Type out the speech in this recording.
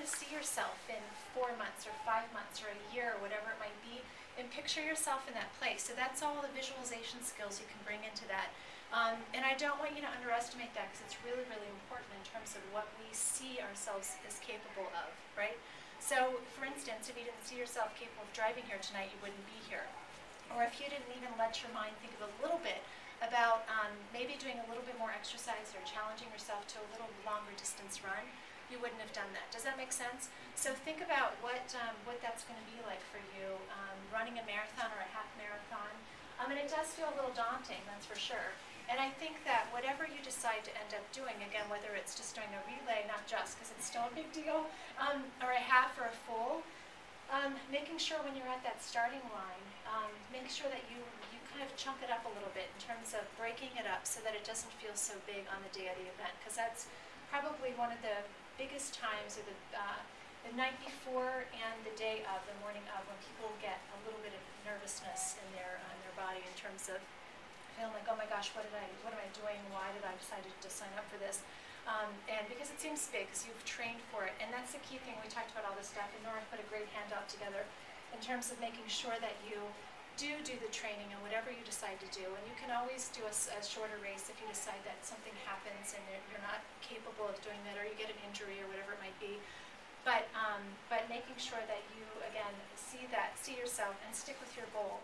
see yourself in 4 months or 5 months or a year or whatever it might be, and picture yourself in that place. So that's all the visualization skills you can bring into that. And I don't want you to underestimate that, because it's really, really important in terms of what we see ourselves as capable of, right? So, for instance, if you didn't see yourself capable of driving here tonight, you wouldn't be here. Or if you didn't even let your mind think of a little bit about maybe doing a little bit more exercise or challenging yourself to a little longer distance run, you wouldn't have done that. Does that make sense? So think about what that's going to be like for you, running a marathon or a half marathon. And it does feel a little daunting, that's for sure. And I think that whatever you decide to end up doing, again, whether it's just doing a relay, not just, because it's still a big deal, or a half or a full, making sure when you're at that starting line, make sure that you kind of chunk it up a little bit in terms of breaking it up so that it doesn't feel so big on the day of the event, because that's probably one of the biggest times, or the night before and the day of, the morning of, when people get a little bit of nervousness in their body in terms of feeling like, oh my gosh, what am I doing? Why did I decide to sign up for this? And because it seems big, because you've trained for it. And that's the key thing. We talked about all this stuff, and Nora put a great handout together in terms of making sure that you do the training and whatever you decide to do. And you can always do a shorter race if you decide that something happens and you're not capable of doing that, or you get an injury or whatever it might be. But making sure that you, again, see yourself and stick with your goal.